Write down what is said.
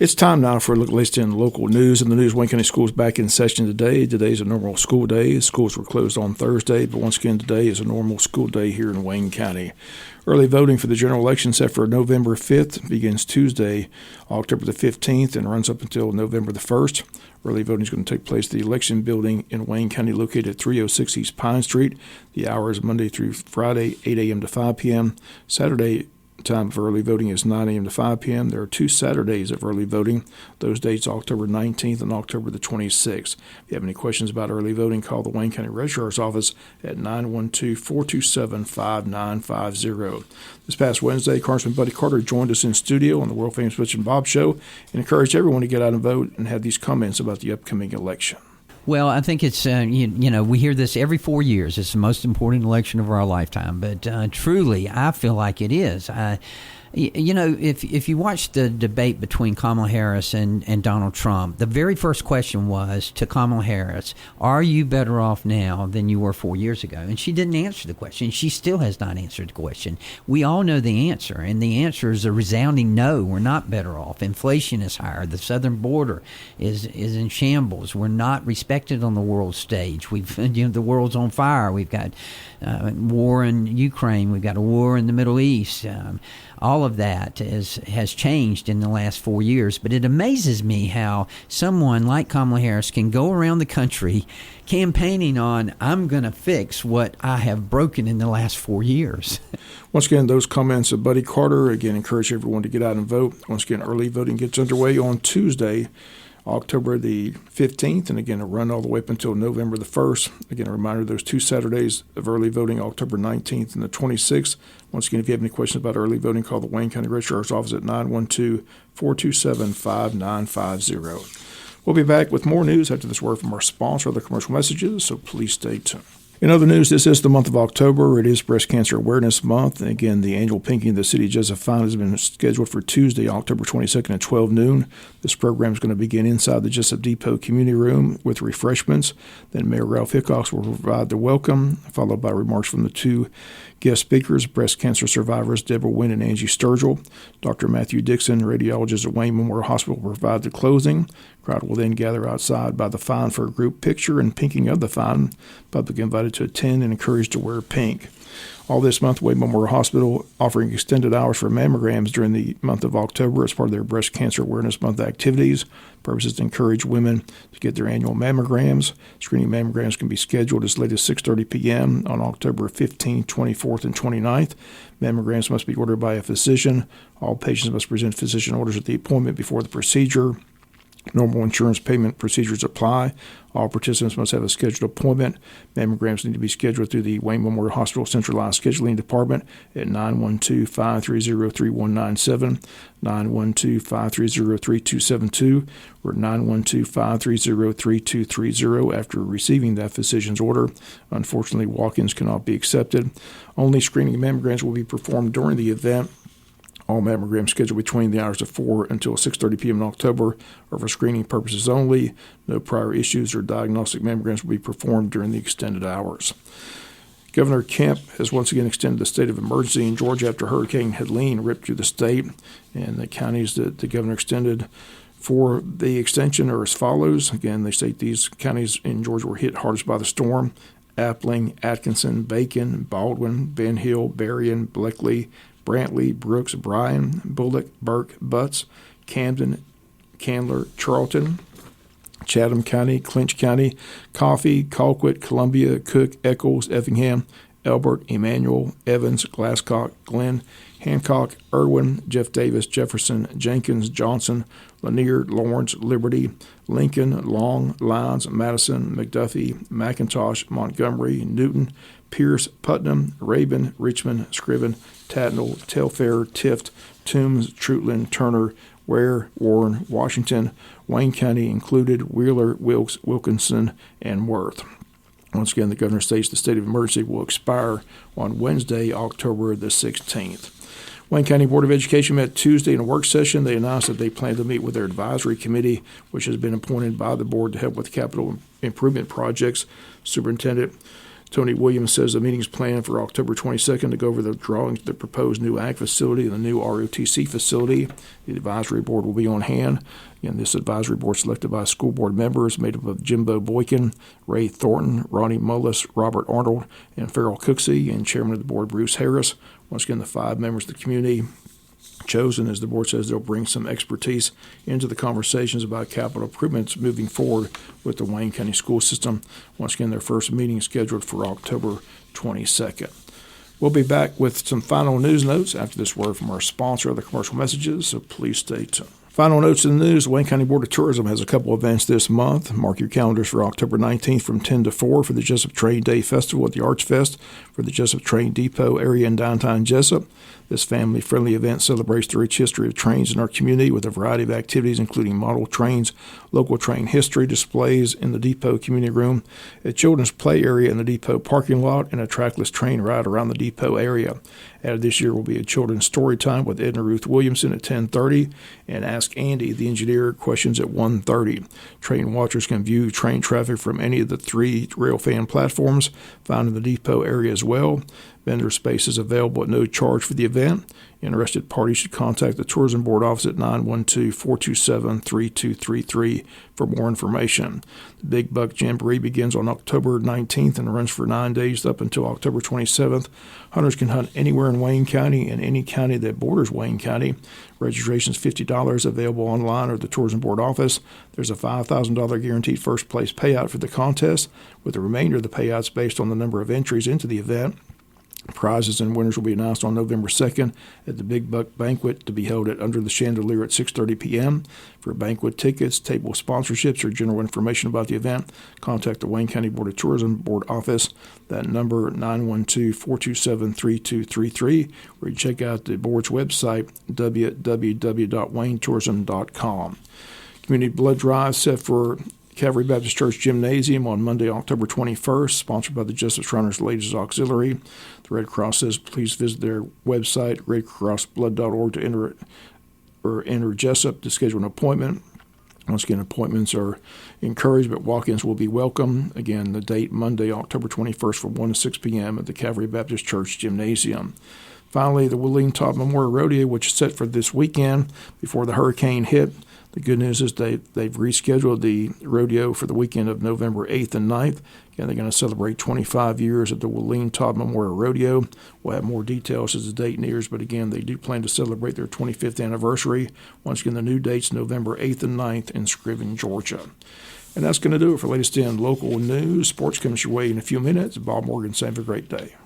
It's time now for a look at latest in local news. In the news, Wayne County Schools back in session today. Today's a normal school day. Schools were closed on Thursday, but once again, today is a normal school day here in Wayne County. Early voting for the general election set for November 5th begins Tuesday, October the 15th, and runs up until November the 1st. Early voting is going to take place at the election building in Wayne County located at 306 East Pine Street. The hour is Monday through Friday, 8 a.m. to 5 p.m. Saturday time of early voting is 9 a.m. to 5 p.m. There are 2 Saturdays of early voting. Those dates October 19th and October the 26th. If you have any questions about early voting, call the Wayne County Registrar's Office at 912-427-5950. This past Wednesday, Congressman Buddy Carter joined us in studio on the world-famous Butch and Bob Show and encouraged everyone to get out and vote and had these comments about the upcoming election. Well, I think it's, we hear this every 4 years. It's the most important election of our lifetime. But truly, I feel like it is. If you watch the debate between Kamala Harris and Donald Trump, the very first question was to Kamala Harris, are you better off now than you were 4 years ago? And she didn't answer the question. She still has not answered the question. We all know the answer, and the answer is a resounding no. We're not better off. Inflation is higher. The southern border is in shambles. We're not respected on the world stage. The world's on fire. We've got war in Ukraine. We've got a war in the Middle East. All of that has changed in the last 4 years. But it amazes me how someone like Kamala Harris can go around the country campaigning on, I'm going to fix what I have broken in the last 4 years. Once again, those comments of Buddy Carter, again, encourage everyone to get out and vote. Once again, early voting gets underway on Tuesday, October the 15th, and again, a run all the way up until November the 1st. Again, a reminder, those 2 Saturdays of early voting, October 19th and the 26th. Once again, if you have any questions about early voting, call the Wayne County Registrar's Office at 912-427-5950. We'll be back with more news after this word from our sponsor, other commercial messages, so please stay tuned. In other news, this is the month of October. It is Breast Cancer Awareness Month. And again, the annual Pinking the City of Jesup Fund has been scheduled for Tuesday, October 22nd at 12 noon. This program is going to begin inside the Jesup Depot Community Room with refreshments. Then Mayor Ralph Hickox will provide the welcome, followed by remarks from the 2 guest speakers, breast cancer survivors Deborah Wynn and Angie Sturgill. Dr. Matthew Dixon, radiologist at Wayne Memorial Hospital, will provide the closing. Crowd will then gather outside by the fine for a group picture and pinking of the fine. Public invited to attend and encouraged to wear pink. All this month, Wayne Memorial Hospital offering extended hours for mammograms during the month of October as part of their Breast Cancer Awareness Month activities. Purpose is to encourage women to get their annual mammograms. Screening mammograms can be scheduled as late as 6:30 p.m. on October 15th, 24th, and 29th. Mammograms must be ordered by a physician. All patients must present physician orders at the appointment before the procedure. Normal insurance payment procedures apply. All participants must have a scheduled appointment. Mammograms need to be scheduled through the Wayne Memorial Hospital Centralized Scheduling Department at 912-530-3197, 912-530-3272, or 912-530-3230 after receiving that physician's order. Unfortunately, walk-ins cannot be accepted. Only screening mammograms will be performed during the event. All mammograms scheduled between the hours of 4 until 6:30 p.m. in October are for screening purposes only. No prior issues or diagnostic mammograms will be performed during the extended hours. Governor Kemp has once again extended the state of emergency in Georgia after Hurricane Helene ripped through the state. And the counties that the governor extended for the extension are as follows. Again, they state these counties in Georgia were hit hardest by the storm: Appling, Atkinson, Bacon, Baldwin, Ben Hill, Berrien, Bleckley, Brantley, Brooks, Bryan, Bullock, Burke, Butts, Camden, Candler, Charlton, Chatham County, Clinch County, Coffee, Colquitt, Columbia, Cook, Eccles, Effingham, Elbert, Emmanuel, Evans, Glasscock, Glenn, Hancock, Irwin, Jeff Davis, Jefferson, Jenkins, Johnson, Lanier, Lawrence, Liberty, Lincoln, Long, Lyons, Madison, McDuffie, McIntosh, Montgomery, Newton, Pierce, Putnam, Rabun, Richmond, Scriven, Tatnall, Telfair, Tift, Toombs, Trutland, Turner, Ware, Warren, Washington, Wayne County included, Wheeler, Wilkes, Wilkinson, and Worth. Once again, the governor states the state of emergency will expire on Wednesday, October the 16th. Wayne County Board of Education met Tuesday in a work session. They announced that they plan to meet with their advisory committee, which has been appointed by the board to help with capital improvement projects. Superintendent Tony Williams says the meeting is planned for October 22nd to go over the drawings of the proposed new ag facility and the new ROTC facility. The advisory board will be on hand. Again, this advisory board selected by school board members made up of Jimbo Boykin, Ray Thornton, Ronnie Mullis, Robert Arnold, and Farrell Cooksey, and chairman of the board, Bruce Harris. Once again, the 5 members of the community chosen, as the board says, they'll bring some expertise into the conversations about capital improvements moving forward with the Wayne County school system. Once again, their first meeting is scheduled for October 22nd. We'll be back with some final news notes after this word from our sponsor, other commercial messages, so please stay tuned. Final notes in the news, Wayne County Board of Tourism has a couple events this month. Mark your calendars for October 19th from 10 to 4 for the Jesup Train Day Festival at the Arts Fest for the Jesup Train Depot area in downtown Jesup. This family-friendly event celebrates the rich history of trains in our community with a variety of activities, including model trains, local train history displays in the depot community room, a children's play area in the depot parking lot, and a trackless train ride around the depot area. Added this year will be a children's story time with Edna Ruth Williamson at 10:30 and Ask Andy, the engineer, questions at 1:30. Train watchers can view train traffic from any of the 3 railfan platforms found in the depot area as well. Vendor space is available at no charge for the event. Interested parties should contact the Tourism Board office at 912-427-3233 for more information. The Big Buck Jamboree begins on October 19th and runs for 9 days up until October 27th. Hunters can hunt anywhere in Wayne County and any county that borders Wayne County. Registration is $50, available online or at the Tourism Board office. There's a $5,000 guaranteed first place payout for the contest, with the remainder of the payouts based on the number of entries into the event. Prizes and winners will be announced on November 2nd at the Big Buck Banquet to be held at Under the Chandelier at 6:30 p.m. For banquet tickets, table sponsorships, or general information about the event, contact the Wayne County Board of Tourism Board office. That number, 912-427-3233, or you can check out the board's website, www.waynetourism.com. Community blood drive set for Calvary Baptist Church Gymnasium on Monday, October 21st, sponsored by the Jesup Shriners Ladies Auxiliary. The Red Cross says please visit their website, redcrossblood.org, to enter Jesup to schedule an appointment. Once again, appointments are encouraged, but walk-ins will be welcome. Again, the date, Monday, October 21st from 1 to 6 p.m. at the Calvary Baptist Church Gymnasium. Finally, the Willeen Todd Memorial Rodeo, which is set for this weekend before the hurricane hit. The good news is they've rescheduled the rodeo for the weekend of November 8th and 9th. Again, they're going to celebrate 25 years at the Willeen Todd Memorial Rodeo. We'll have more details as the date nears, but again, they do plan to celebrate their 25th anniversary. Once again, the new date's November 8th and 9th in Scriven, Georgia. And that's going to do it for latest in local news. Sports comes your way in a few minutes. Bob Morgan saying have a great day.